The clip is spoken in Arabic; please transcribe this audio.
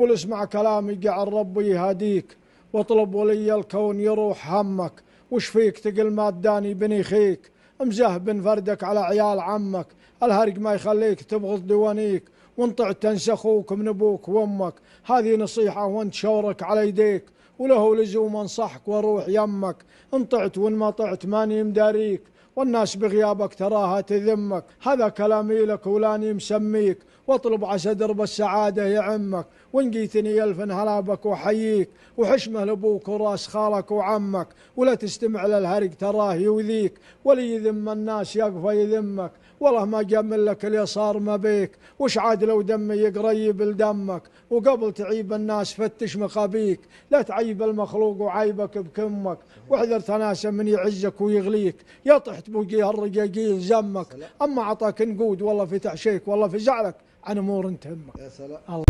قل اسمع كلامي قعد ربي يهديك، واطلب ولي الكون يروح همك. وش فيك تقل ما اداني بني خيك، مزه بن فردك على عيال عمك. الهرق ما يخليك تبغض دوانيك، وان طعت تنسى اخوك من ابوك وامك. هذه نصيحة وانت شورك على يديك، وله لزوم انصحك واروح يمك. ان طعت وان ما طعت ماني مداريك، والناس بغيابك تراها تذمك. هذا كلامي لك ولاني مسميك، واطلب عسى درب السعادة يعمك. وان جيتني الف هلا بك وحييك، وحشمه لابوك وراس خالك وعمك. ولا تستمع للهرق تراه يؤذيك، ولي يذم الناس يقفى يذمك. والله ما جمل لك اللي صار ما بيك، وش عاد لو دمي يقريب لدمك. وقبل تعيب الناس فتش مخابيك، لا تعيب المخلوق وعيبك بكمك. واحذر تناسى من يعزك ويغليك، يا طحت بوجيه الرقاقيل زمك. اما عطاك نقود والله في تعشيك، والله في زعلك عن امور تهمك. يا سلام. الله.